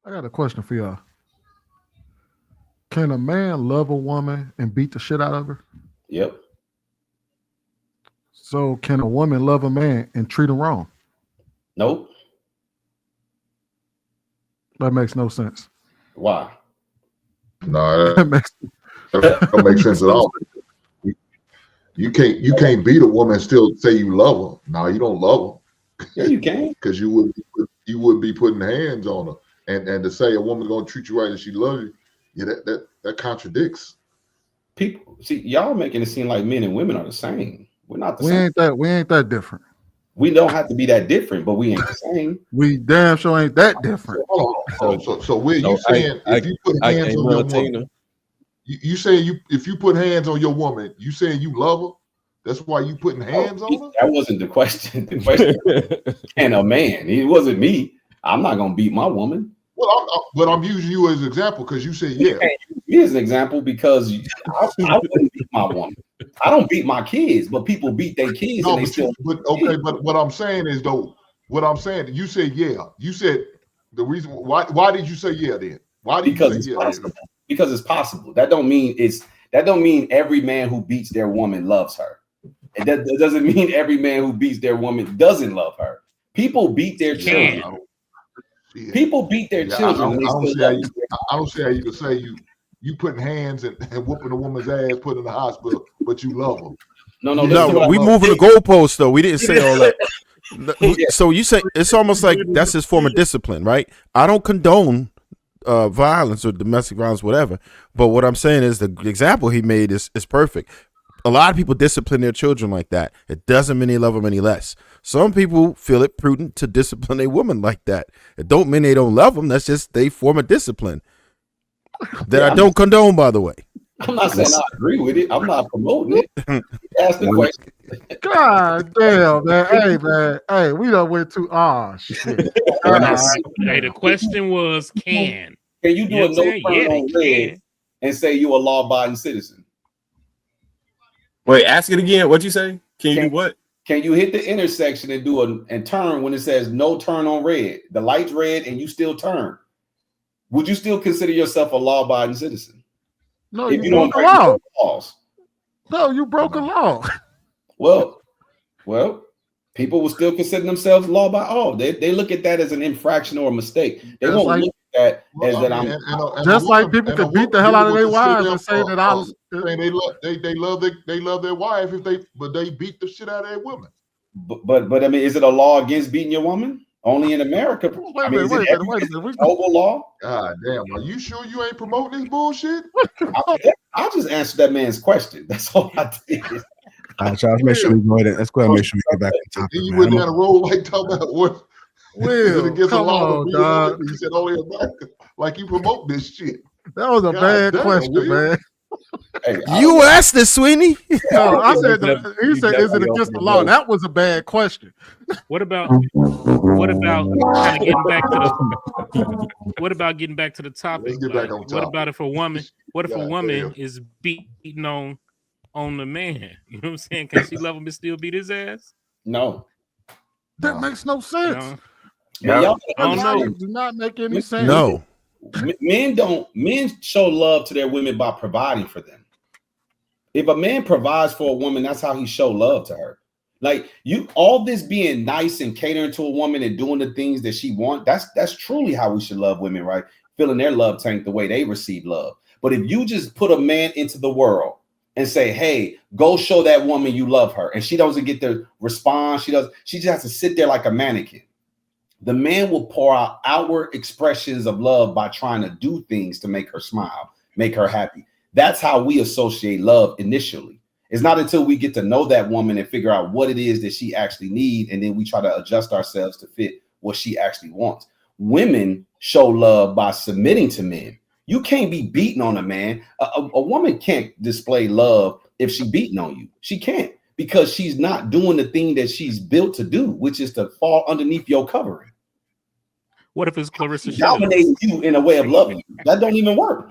I got a question for y'all. Can a man love a woman and beat the shit out of her? Yep. So can a woman love a man and treat him wrong? Nope. That makes no sense. Why? No, That makes that don't make sense at all. You can't beat a woman and still say you love her. No, you don't love her. Yeah, you can. Because you would be putting hands on her. And to say a woman's gonna treat you right and she loves you, yeah, that contradicts. People see y'all making it seem like men and women are the same. We're not the we same. ain't that different. We don't have to be that different, but we ain't the same. We damn sure ain't that different. So Will, you saying if you put hands on your woman, you saying if you put hands on your woman, you saying you love her? That's why you putting hands on her? That wasn't the question. The question and a man. It wasn't me. I'm not gonna beat my woman. Well, I'm using you as an example because you said yeah. Me as an example because I wouldn't beat my woman. I don't beat my kids, but people beat their kids. No, and they still. But what I'm saying is though, you said yeah. You said the reason why did you say yeah then? Why did you say yeah? Possible. Because it's possible. That don't mean every man who beats their woman loves her. And that doesn't mean every man who beats their woman doesn't love her. People beat their children. People beat their children. I don't see how you can say you putting hands and whooping a woman's ass, put in the hospital, but you love them. No. We moving the goalposts though. We didn't say all that. So you say it's almost like that's his form of discipline, right? I don't condone violence or domestic violence, whatever. But what I'm saying is the example he made is perfect. A lot of people discipline their children like that. It doesn't mean they love them any less. Some people feel it prudent to discipline a woman like that. It don't mean they don't love them. That's just they form a discipline that I don't condone, by the way. I'm not saying I agree with it. I'm not promoting it. Ask the question. God damn, man. Hey, we done went to shit. Hey, the question was Can you do a no turn on red and say you a law-abiding citizen? Wait, ask it again. What'd you say? Can you do what? Can you hit the intersection and turn when it says no turn on red? The light's red and you still turn. Would you still consider yourself a law-abiding citizen? No, you broke a law. No, you broke a law. Well, people will still consider themselves law-abiding. Oh, they look at that as an infraction or a mistake. They won't look at that as that I'm just like people could beat the hell out of their wives and say that I was. They love their wife but they beat the shit out of their women. But I mean, is it a law against beating your woman? Only in America. Wait a minute. Global law? God damn. Are you sure you ain't promoting this bullshit? I just answered that man's question. That's all I did. All right, y'all, let's make sure we go ahead. Let's go ahead and make sure we get back to topic. You went down the road like talking about what? Will, come on, dog. You said only America. Like you promote this shit. That was a bad question, man. Hey, you asked this, Sweeney. No, I said he said, "Is it against the law?" That was a bad question. What about kind of getting back to the? What about getting back to the topic? Like, what about if a woman? What if a woman is beating on the man? You know what I'm saying? Can she love him and still beat his ass? No, that makes no sense. No. I don't know. Do not make any sense. No. Men show love to their women by providing for them. If a man provides for a woman, that's how he show love to her. Like all this being nice and catering to a woman and doing the things that she wants, that's truly how we should love women, right? Filling their love tank the way they receive love. But if you just put a man into the world and say, hey, go show that woman you love her, and she doesn't get the response, she just has to sit there like a mannequin. The man will pour out outward expressions of love by trying to do things to make her smile, make her happy. That's how we associate love initially. It's not until we get to know that woman and figure out what it is that she actually needs, and then we try to adjust ourselves to fit what she actually wants. Women show love by submitting to men. You can't be beating on a man. A woman can't display love if she's beating on you. She can't, because she's not doing the thing that she's built to do, which is to fall underneath your covering. What if it's Clarissa dominating you in a way of loving you? That don't even work.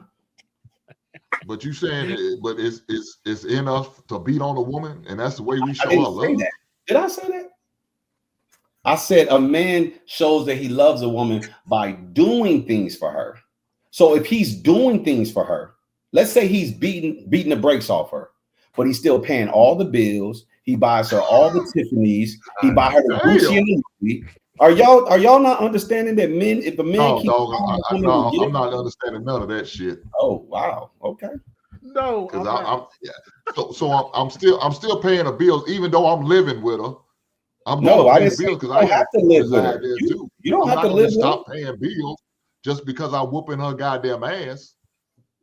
But you saying, but it's in us to beat on a woman, and that's the way we show our love. Did I say that? I said a man shows that he loves a woman by doing things for her. So if he's doing things for her, let's say he's beating the brakes off her, but he's still paying all the bills. He buys her all the Tiffany's. He buys her the Gucci and the Louis. Are y'all not understanding that men? If a man, I'm not understanding none of that shit. Oh wow, okay. No, because I'm still paying the bills, even though I'm living with her. I didn't bills because I have to live with her. You don't have to live. Stop paying bills just because I'm whooping her goddamn ass.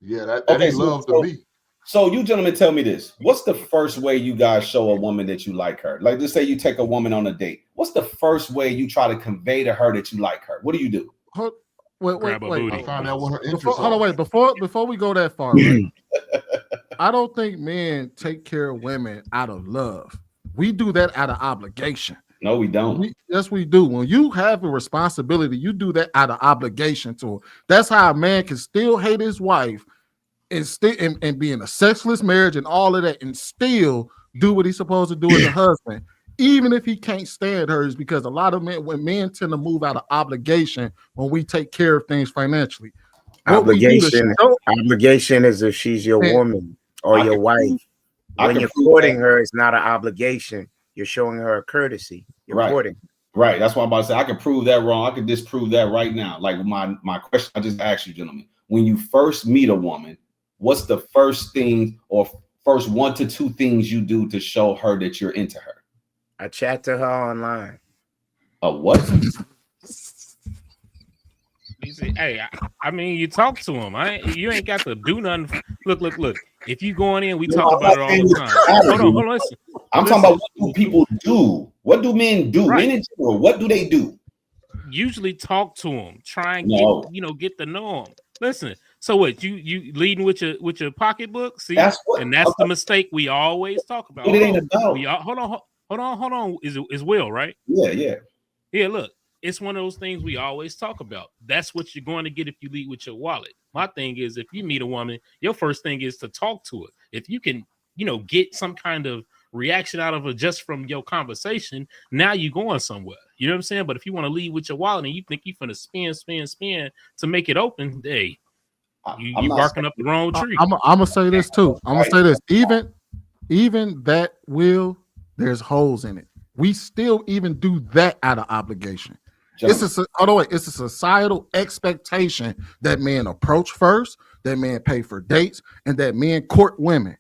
Yeah, that ain't love to me. So you gentlemen, tell me this: what's the first way you guys show a woman that you like her? Like, let's say you take a woman on a date. What's the first way you try to convey to her that you like her? What do you do? Wait. I find out what her interests are. Hold on, wait. Before we go that far, right? I don't think men take care of women out of love. We do that out of obligation. No, we don't. Yes, we do. When you have a responsibility, you do that out of obligation to her. That's how a man can still hate his wife and still and be in a sexless marriage and all of that, and still do what he's supposed to do as a husband, even if he can't stand her. Is because a lot of men tend to move out of obligation when we take care of things financially. Obligation is if she's your woman or your wife. When you're courting her, it's not an obligation. You're showing her a courtesy. You're courting. Right. That's what I'm about to say. I can prove that wrong. I can disprove that right now. Like my question I just asked you, gentlemen. When you first meet a woman, what's the first thing or first 1 to 2 things you do to show her that you're into her? I chat to her online. A what? Hey, I mean, you talk to him. You ain't got to do nothing. Look. If you going in, we talk about it all the time. Hold on, listen. I'm talking about what do people do? What do men do? Men in general, what do they do? Usually talk to them. Try and get to know them. Listen. So what? You leading with your pocketbook? See, that's the mistake we always talk about. It ain't about. Hold on. Is Will right? Yeah. Look. It's one of those things we always talk about. That's what you're going to get if you lead with your wallet. My thing is, if you meet a woman, your first thing is to talk to her. If you can, get some kind of reaction out of her just from your conversation, now you're going somewhere. You know what I'm saying? But if you want to lead with your wallet and you think you're going to spin to make it open, hey, you're barking up the wrong tree. I'm going to say this too. I'm going to say this. Even that there's holes in it. We still even do that out of obligation. It's a societal expectation that men approach first, that men pay for dates, and that men court women.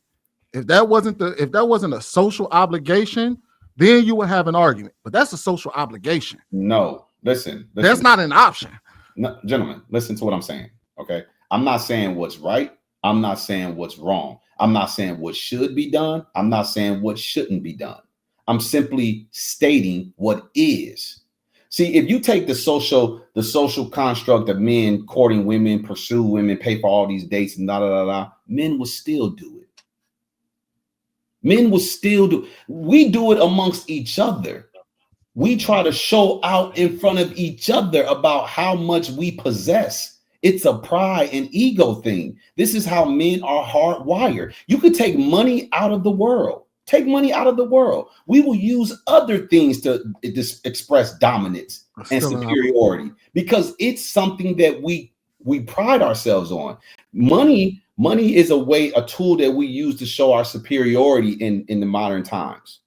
If that wasn't a social obligation, then you would have an argument. But that's a social obligation. No, listen. That's not an option. No, gentlemen, listen to what I'm saying. Okay, I'm not saying what's right. I'm not saying what's wrong. I'm not saying what should be done. I'm not saying what shouldn't be done. I'm simply stating what is. See, if you take the social construct of men courting women, pursue women, pay for all these dates and men will still do it. We do it amongst each other. We try to show out in front of each other about how much we possess. It's a pride and ego thing. This is how men are hardwired. You could take money out of the world. Take money out of the world. We will use other things to express dominance and superiority because it's something that we pride ourselves on. Money is a tool that we use to show our superiority in the modern times.